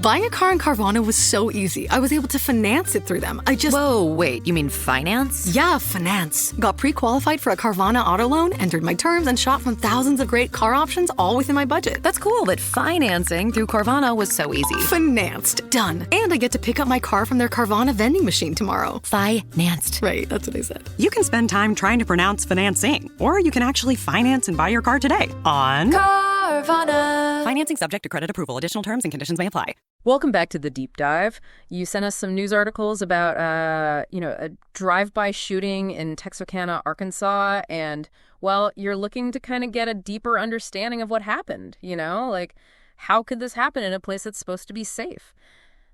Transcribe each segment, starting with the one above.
Buying a car in Carvana was so easy. I was able to finance it through them. Whoa, wait, you mean finance? Yeah, finance. Got pre-qualified for a Carvana auto loan, entered my terms, and shot from thousands of great car options all within my budget. That's cool that financing through Carvana was so easy. Financed. Done. And I get to pick up my car from their Carvana vending machine tomorrow. Financed. Right, that's what I said. You can spend time trying to pronounce financing, or you can actually finance and buy your car today on Carvana. Financing subject to credit approval. Additional terms and conditions may apply. Welcome back to the Deep Dive. You sent us some news articles about, a drive-by shooting in Texarkana, Arkansas, and, well, you're looking to kind of get a deeper understanding of what happened, like, how could this happen in a place that's supposed to be safe?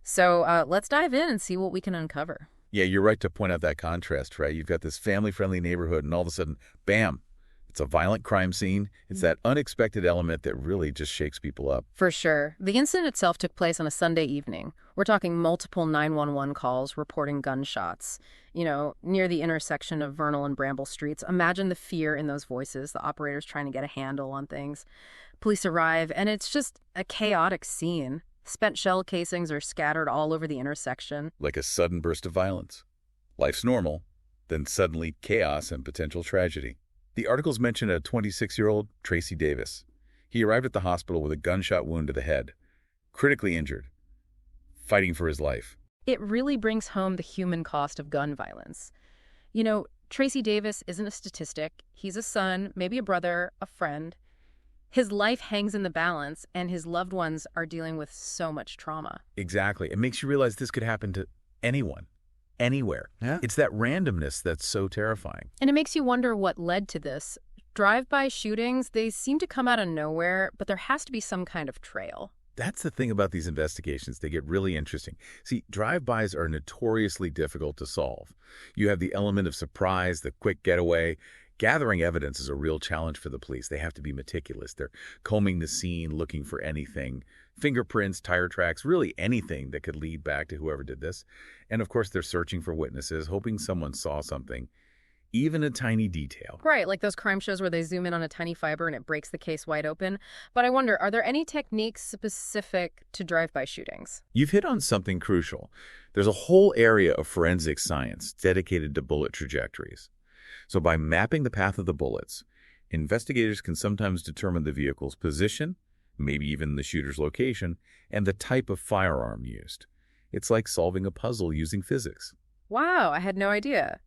So let's dive in and see what we can uncover. Yeah, you're right to point out that contrast, right? You've got this family-friendly neighborhood, and all of a sudden, bam, it's a violent crime scene. It's that unexpected element that really just shakes people up. For sure. The incident itself took place on a Sunday evening. We're talking multiple 911 calls reporting gunshots, near the intersection of Vernal and Bramble Streets. Imagine the fear in those voices, the operators trying to get a handle on things. Police arrive, and it's just a chaotic scene. Spent shell casings are scattered all over the intersection. Like a sudden burst of violence. Life's normal, then suddenly chaos and potential tragedy. The articles mention a 26-year-old, Tracy Davis. He arrived at the hospital with a gunshot wound to the head, critically injured, fighting for his life. It really brings home the human cost of gun violence. Tracy Davis isn't a statistic. He's a son, maybe a brother, a friend. His life hangs in the balance, and his loved ones are dealing with so much trauma. Exactly. It makes you realize this could happen to anyone. Anywhere. Yeah. It's that randomness that's so terrifying. And it makes you wonder what led to this. Drive-by shootings, they seem to come out of nowhere, but there has to be some kind of trail. That's the thing about these investigations. They get really interesting. See, drive-bys are notoriously difficult to solve. You have the element of surprise, the quick getaway. Gathering evidence is a real challenge for the police. They have to be meticulous. They're combing the scene, looking for anything. Fingerprints, tire tracks, really anything that could lead back to whoever did this. And of course, they're searching for witnesses, hoping someone saw something, even a tiny detail. Right, like those crime shows where they zoom in on a tiny fiber and it breaks the case wide open. But I wonder, are there any techniques specific to drive-by shootings? You've hit on something crucial. There's a whole area of forensic science dedicated to bullet trajectories. So by mapping the path of the bullets, investigators can sometimes determine the vehicle's position, maybe even the shooter's location, and the type of firearm used. It's like solving a puzzle using physics. Wow, I had no idea.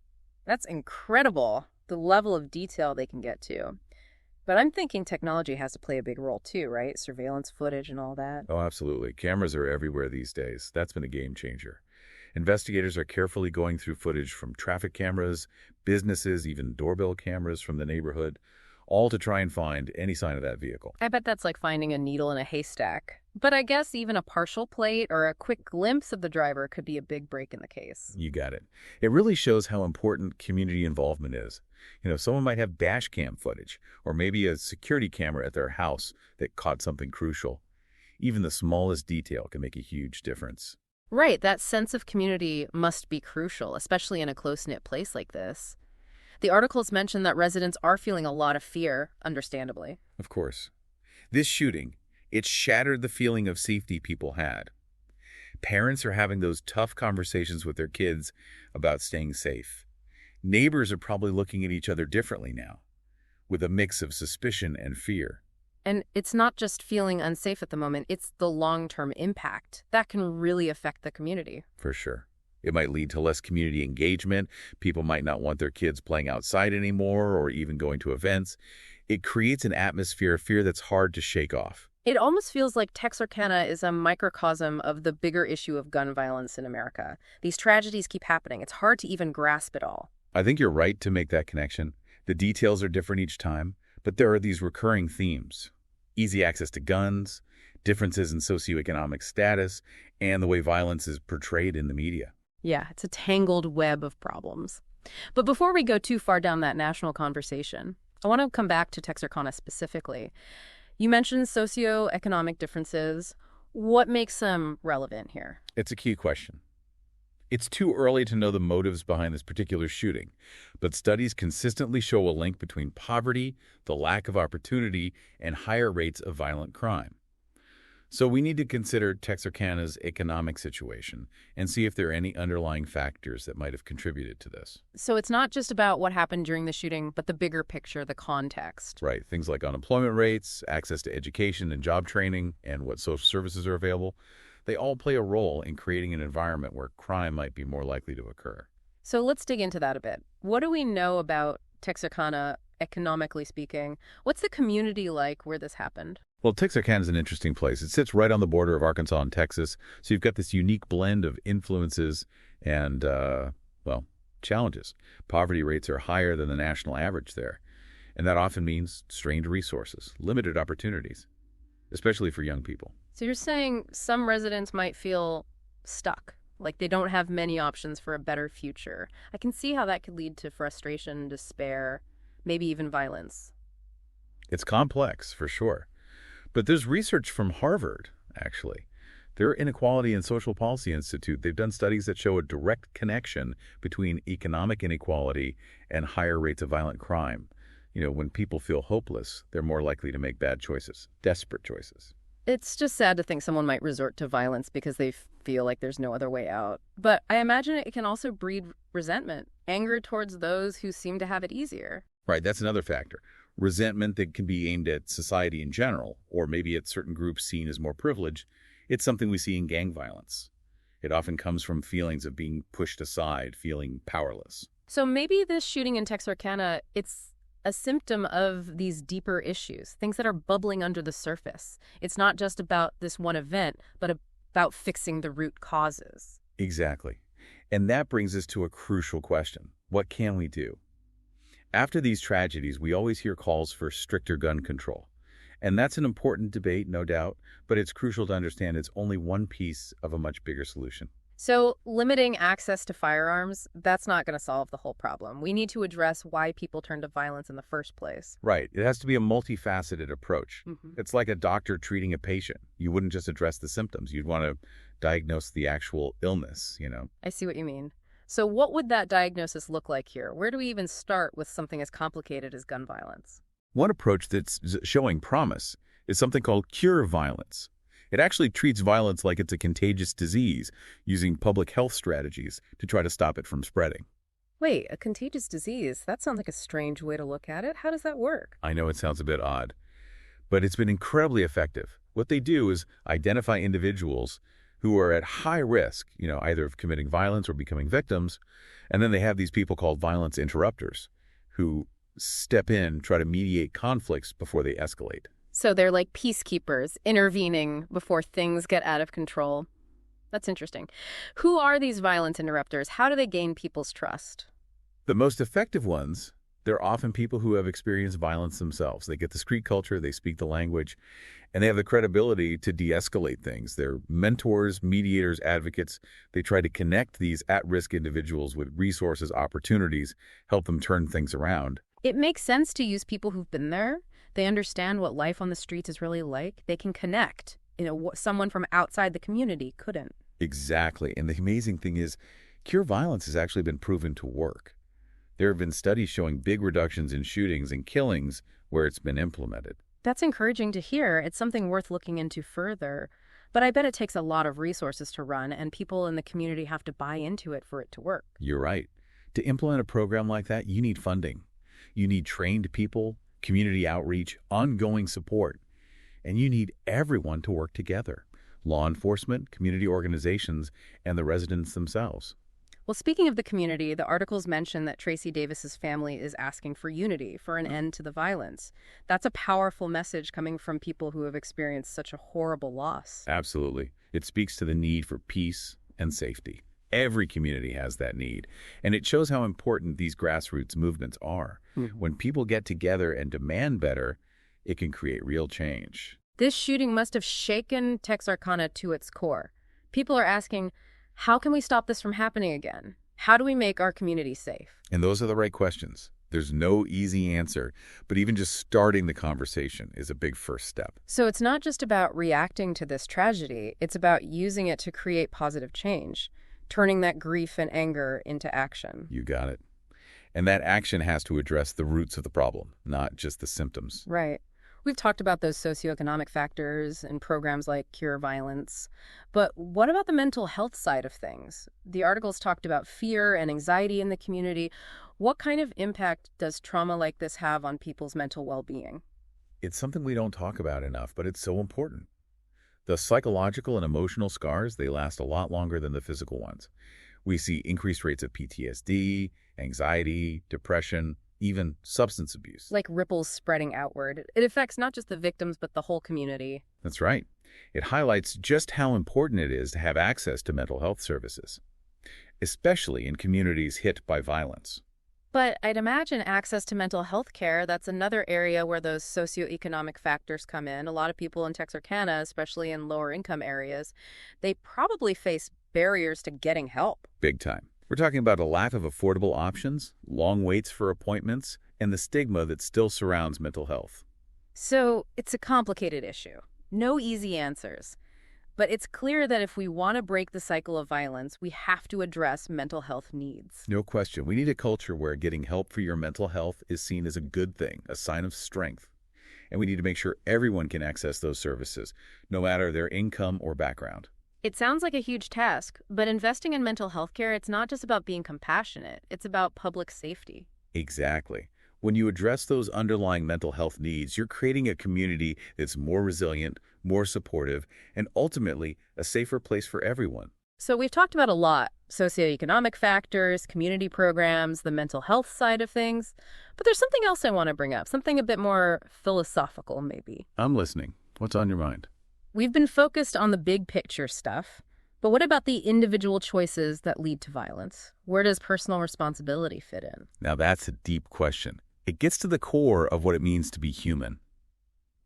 That's incredible, the level of detail they can get to. But I'm thinking technology has to play a big role too, right? Surveillance footage and all that. Oh, absolutely. Cameras are everywhere these days. That's been a game changer. Investigators are carefully going through footage from traffic cameras, businesses, even doorbell cameras from the neighborhood, all to try and find any sign of that vehicle. I bet that's like finding a needle in a haystack. But I guess even a partial plate or a quick glimpse of the driver could be a big break in the case. You got it. It really shows how important community involvement is. Someone might have dash cam footage or maybe a security camera at their house that caught something crucial. Even the smallest detail can make a huge difference. Right, that sense of community must be crucial, especially in a close-knit place like this. The articles mention that residents are feeling a lot of fear, understandably. Of course. This shooting, it shattered the feeling of safety people had. Parents are having those tough conversations with their kids about staying safe. Neighbors are probably looking at each other differently now, with a mix of suspicion and fear. And it's not just feeling unsafe at the moment, it's the long-term impact. That can really affect the community. For sure. It might lead to less community engagement. People might not want their kids playing outside anymore or even going to events. It creates an atmosphere of fear that's hard to shake off. It almost feels like Texarkana is a microcosm of the bigger issue of gun violence in America. These tragedies keep happening. It's hard to even grasp it all. I think you're right to make that connection. The details are different each time, but there are these recurring themes. Easy access to guns, differences in socioeconomic status, and the way violence is portrayed in the media. Yeah, it's a tangled web of problems. But before we go too far down that national conversation, I want to come back to Texarkana specifically. You mentioned socioeconomic differences. What makes them relevant here? It's a key question. It's too early to know the motives behind this particular shooting, but studies consistently show a link between poverty, the lack of opportunity, and higher rates of violent crime. So we need to consider Texarkana's economic situation and see if there are any underlying factors that might have contributed to this. So it's not just about what happened during the shooting, but the bigger picture, the context. Right. Things like unemployment rates, access to education and job training, and what social services are available, they all play a role in creating an environment where crime might be more likely to occur. So let's dig into that a bit. What do we know about Texarkana, economically speaking? What's the community like where this happened? Well, Texarkana is an interesting place. It sits right on the border of Arkansas and Texas, so you've got this unique blend of influences and, well, challenges. Poverty rates are higher than the national average there, and that often means strained resources, limited opportunities, especially for young people. So you're saying some residents might feel stuck, like they don't have many options for a better future. I can see how that could lead to frustration, despair, maybe even violence. It's complex, for sure. But there's research from Harvard, actually. Their Inequality and Social Policy Institute, they've done studies that show a direct connection between economic inequality and higher rates of violent crime. You know, when people feel hopeless, they're more likely to make bad choices, desperate choices. It's just sad to think someone might resort to violence because they feel like there's no other way out. But I imagine it can also breed resentment, anger towards those who seem to have it easier. Right, that's another factor. Resentment that can be aimed at society in general, or maybe at certain groups seen as more privileged. It's something we see in gang violence. It often comes from feelings of being pushed aside, feeling powerless. So maybe this shooting in Texarkana, it's a symptom of these deeper issues, things that are bubbling under the surface. It's not just about this one event, but about fixing the root causes. Exactly. And that brings us to a crucial question. What can we do? After these tragedies, we always hear calls for stricter gun control. And that's an important debate, no doubt, but it's crucial to understand it's only one piece of a much bigger solution. So limiting access to firearms, that's not going to solve the whole problem. We need to address why people turn to violence in the first place. Right. It has to be a multifaceted approach. It's like a doctor treating a patient. You wouldn't just address the symptoms. You'd want to diagnose the actual illness, you know. I see what you mean. So what would that diagnosis look like here? Where do we even start with something as complicated as gun violence? One approach that's showing promise is something called cure violence. It actually treats violence like it's a contagious disease, using public health strategies to try to stop it from spreading. Wait, a contagious disease? That sounds like a strange way to look at it. How does that work? I know it sounds a bit odd, but it's been incredibly effective. What they do is identify individuals who are at high risk, you know, either of committing violence or becoming victims, and then they have these people called violence interrupters who step in, try to mediate conflicts before they escalate. So they're like peacekeepers, intervening before things get out of control. That's interesting. Who are these violence interrupters? How do they gain people's trust? The most effective ones, they're often people who have experienced violence themselves. They get the street culture, they speak the language, and they have the credibility to de-escalate things. They're mentors, mediators, advocates. They try to connect these at-risk individuals with resources, opportunities, help them turn things around. It makes sense to use people who've been there. They understand what life on the streets is really like. They can connect. You know, what someone from outside the community couldn't. Exactly. And the amazing thing is, cure violence has actually been proven to work. There have been studies showing big reductions in shootings and killings where it's been implemented. That's encouraging to hear. It's something worth looking into further. But I bet it takes a lot of resources to run, and people in the community have to buy into it for it to work. You're right. To implement a program like that, you need funding. You need trained people, community outreach, ongoing support, and you need everyone to work together. Law enforcement, community organizations, and the residents themselves. Well, speaking of the community, the articles mention that Tracy Davis's family is asking for unity, for an end to the violence. That's a powerful message coming from people who have experienced such a horrible loss. Absolutely. It speaks to the need for peace and safety. Every community has that need, and it shows how important these grassroots movements are. When people get together and demand better, it can create real change. This shooting must have shaken Texarkana to its core. People are asking, how can we stop this from happening again? How do we make our community safe? And those are the right questions. There's no easy answer, but even just starting the conversation is a big first step. So it's not just about reacting to this tragedy, it's about using it to create positive change, turning that grief and anger into action. You got it. And that action has to address the roots of the problem, not just the symptoms. Right. We've talked about those socioeconomic factors and programs like Cure Violence. But what about the mental health side of things? The articles talked about fear and anxiety in the community. What kind of impact does trauma like this have on people's mental well-being? It's something we don't talk about enough, but it's so important. The psychological and emotional scars, they last a lot longer than the physical ones. We see increased rates of PTSD, anxiety, depression, even substance abuse. Like ripples spreading outward. It affects not just the victims, but the whole community. That's right. It highlights just how important it is to have access to mental health services, especially in communities hit by violence. But I'd imagine access to mental health care, that's another area where those socioeconomic factors come in. A lot of people in Texarkana, especially in lower income areas, they probably face barriers to getting help. Big time. We're talking about a lack of affordable options, long waits for appointments, and the stigma that still surrounds mental health. So it's a complicated issue. No easy answers. But it's clear that if we want to break the cycle of violence, we have to address mental health needs. No question. We need a culture where getting help for your mental health is seen as a good thing, a sign of strength. And we need to make sure everyone can access those services, no matter their income or background. It sounds like a huge task, but investing in mental health care, it's not just about being compassionate. It's about public safety. Exactly. When you address those underlying mental health needs, you're creating a community that's more resilient, more supportive, and ultimately a safer place for everyone. So we've talked about a lot: socioeconomic factors, community programs, the mental health side of things. But there's something else I want to bring up, something a bit more philosophical, maybe. I'm listening. What's on your mind? We've been focused on the big picture stuff, but what about the individual choices that lead to violence? Where does personal responsibility fit in? Now that's a deep question. It gets to the core of what it means to be human.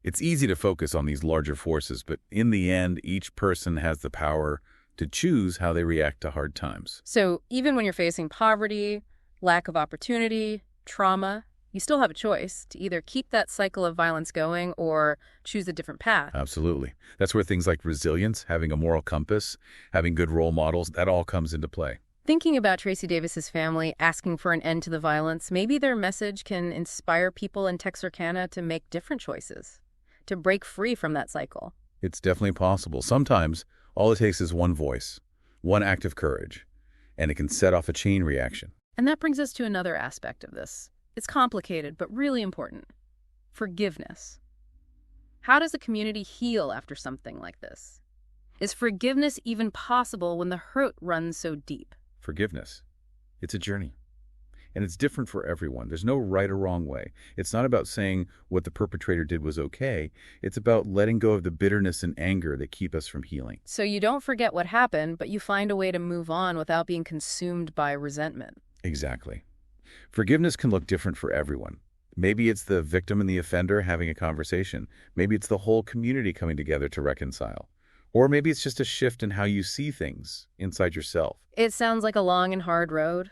It's easy to focus on these larger forces, but in the end, each person has the power to choose how they react to hard times. So even when you're facing poverty, lack of opportunity, trauma, you still have a choice to either keep that cycle of violence going or choose a different path. Absolutely. That's where things like resilience, having a moral compass, having good role models, that all comes into play. Thinking about Tracy Davis's family asking for an end to the violence, maybe their message can inspire people in Texarkana to make different choices, to break free from that cycle. It's definitely possible. Sometimes all it takes is one voice, one act of courage, and it can set off a chain reaction. And that brings us to another aspect of this. It's complicated, but really important. Forgiveness. How does a community heal after something like this? Is forgiveness even possible when the hurt runs so deep? Forgiveness. It's a journey. And it's different for everyone. There's no right or wrong way. It's not about saying what the perpetrator did was okay. It's about letting go of the bitterness and anger that keep us from healing. So you don't forget what happened, but you find a way to move on without being consumed by resentment. Exactly. Forgiveness can look different for everyone. Maybe it's the victim and the offender having a conversation. Maybe it's the whole community coming together to reconcile. Or maybe it's just a shift in how you see things inside yourself. It sounds like a long and hard road,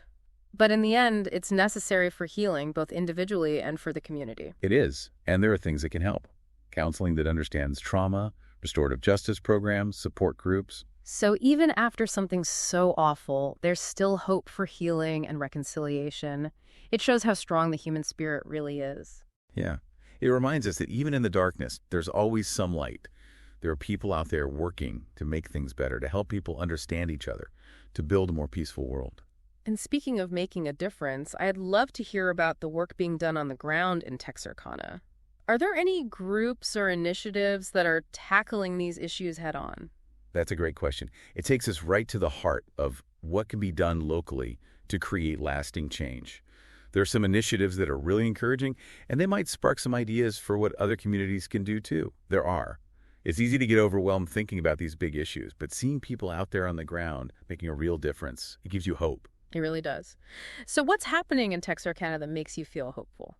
but in the end, it's necessary for healing, both individually and for the community. It is, and there are things that can help. Counseling that understands trauma, restorative justice programs, support groups. So even after something so awful, there's still hope for healing and reconciliation. It shows how strong the human spirit really is. Yeah. It reminds us that even in the darkness, there's always some light. There are people out there working to make things better, to help people understand each other, to build a more peaceful world. And speaking of making a difference, I'd love to hear about the work being done on the ground in Texarkana. Are there any groups or initiatives that are tackling these issues head on? That's a great question. It takes us right to the heart of what can be done locally to create lasting change. There are some initiatives that are really encouraging, and they might spark some ideas for what other communities can do too. There are. It's easy to get overwhelmed thinking about these big issues, but seeing people out there on the ground making a real difference, it gives you hope. It really does. So what's happening in Texarkana that makes you feel hopeful?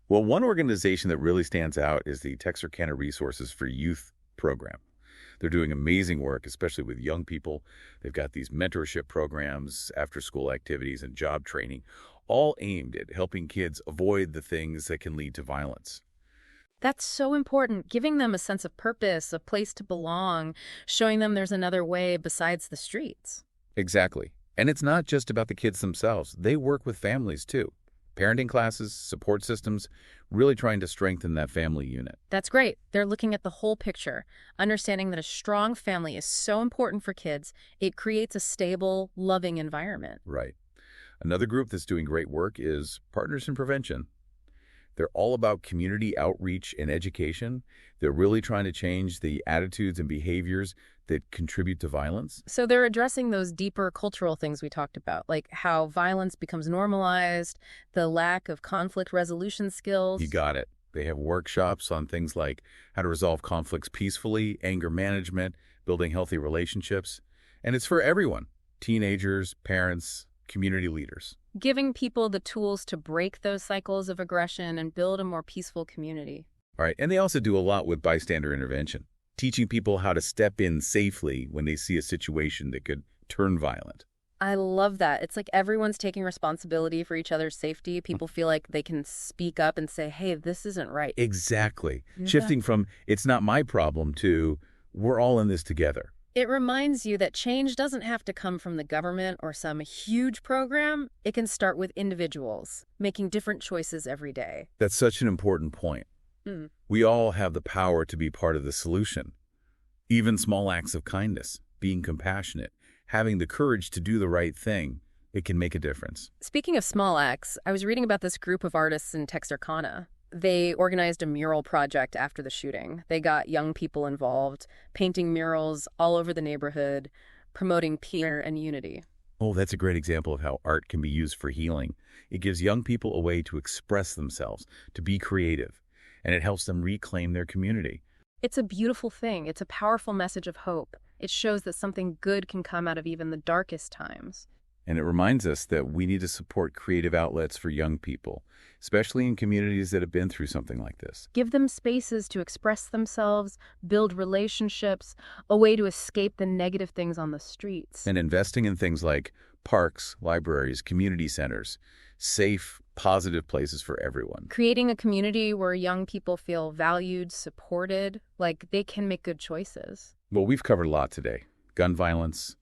Well, one organization that really stands out is the Texarkana Resources for Youth program. They're doing amazing work, especially with young people. They've got these mentorship programs, after-school activities, and job training, all aimed at helping kids avoid the things that can lead to violence. That's so important, giving them a sense of purpose, a place to belong, showing them there's another way besides the streets. Exactly. And it's not just about the kids themselves. They work with families, too. Parenting classes, support systems, really trying to strengthen that family unit. That's great. They're looking at the whole picture, understanding that a strong family is so important for kids. It creates a stable, loving environment. Right. Another group that's doing great work is Partners in Prevention. They're all about community outreach and education. They're really trying to change the attitudes and behaviors that contribute to violence. So they're addressing those deeper cultural things we talked about, like how violence becomes normalized, the lack of conflict resolution skills. You got it. They have workshops on things like how to resolve conflicts peacefully, anger management, building healthy relationships. And it's for everyone, teenagers, parents, community leaders. Giving people the tools to break those cycles of aggression and build a more peaceful community. All right. And they also do a lot with bystander intervention, teaching people how to step in safely when they see a situation that could turn violent. I love that. It's like everyone's taking responsibility for each other's safety. People feel like they can speak up and say, hey, this isn't right. Exactly. Yeah. Shifting from it's not my problem to we're all in this together. It reminds you that change doesn't have to come from the government or some huge program. It can start with individuals making different choices every day. That's such an important point. We all have the power to be part of the solution. Even small acts of kindness, being compassionate, having the courage to do the right thing, it can make a difference. Speaking of small acts, I was reading about this group of artists in Texarkana. They organized a mural project after the shooting. They got young people involved, painting murals all over the neighborhood, promoting peace and unity. Oh, that's a great example of how art can be used for healing. It gives young people a way to express themselves, to be creative, and it helps them reclaim their community. It's a beautiful thing. It's a powerful message of hope. It shows that something good can come out of even the darkest times. And it reminds us that we need to support creative outlets for young people, especially in communities that have been through something like this. Give them spaces to express themselves, build relationships, a way to escape the negative things on the streets. And investing in things like parks, libraries, community centers, safe, positive places for everyone. Creating a community where young people feel valued, supported, like they can make good choices. Well, we've covered a lot today. Gun violence,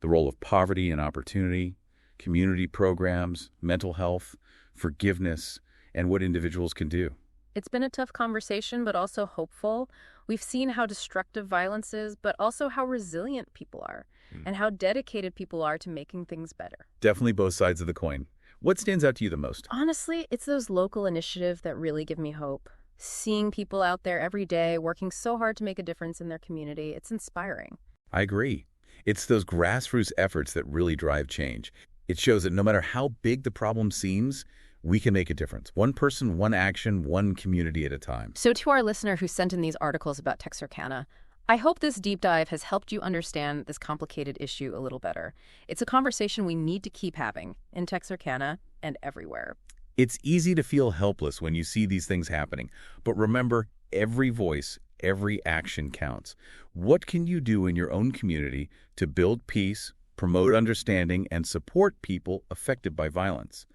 the role of poverty and opportunity, community programs, mental health, forgiveness, and what individuals can do. It's been a tough conversation, but also hopeful. We've seen how destructive violence is, but also how resilient people are, and how dedicated people are to making things better. Definitely both sides of the coin. What stands out to you the most? Honestly, it's those local initiatives that really give me hope. Seeing people out there every day working so hard to make a difference in their community, it's inspiring. I agree. It's those grassroots efforts that really drive change. It shows that no matter how big the problem seems, we can make a difference. One person, one action, one community at a time. So to our listener who sent in these articles about Texarkana, I hope this deep dive has helped you understand this complicated issue a little better. It's a conversation we need to keep having in Texarkana and everywhere. It's easy to feel helpless when you see these things happening, but remember, every voice, every action counts. What can you do in your own community to build peace, promote understanding, and support people affected by violence?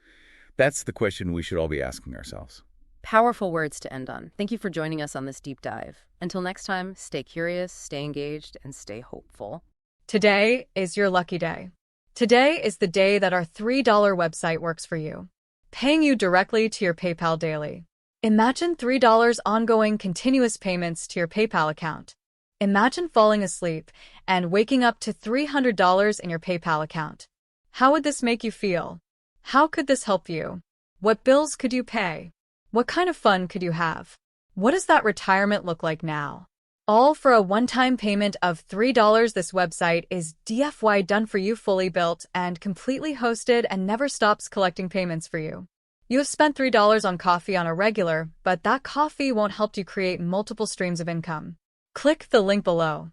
That's the question we should all be asking ourselves. Powerful words to end on. Thank you for joining us on this deep dive. Until next time, stay curious, stay engaged, and stay hopeful. Today is your lucky day. Today is the day that our $3 website works for you, paying you directly to your PayPal daily. Imagine $3 ongoing continuous payments to your PayPal account. Imagine falling asleep and waking up to $300 in your PayPal account. How would this make you feel? How could this help you? What bills could you pay? What kind of fun could you have? What does that retirement look like now? All for a one-time payment of $3. This website is DFY done for you, fully built and completely hosted, and never stops collecting payments for you. You have spent $3 on coffee on a regular, but that coffee won't help you create multiple streams of income. Click the link below.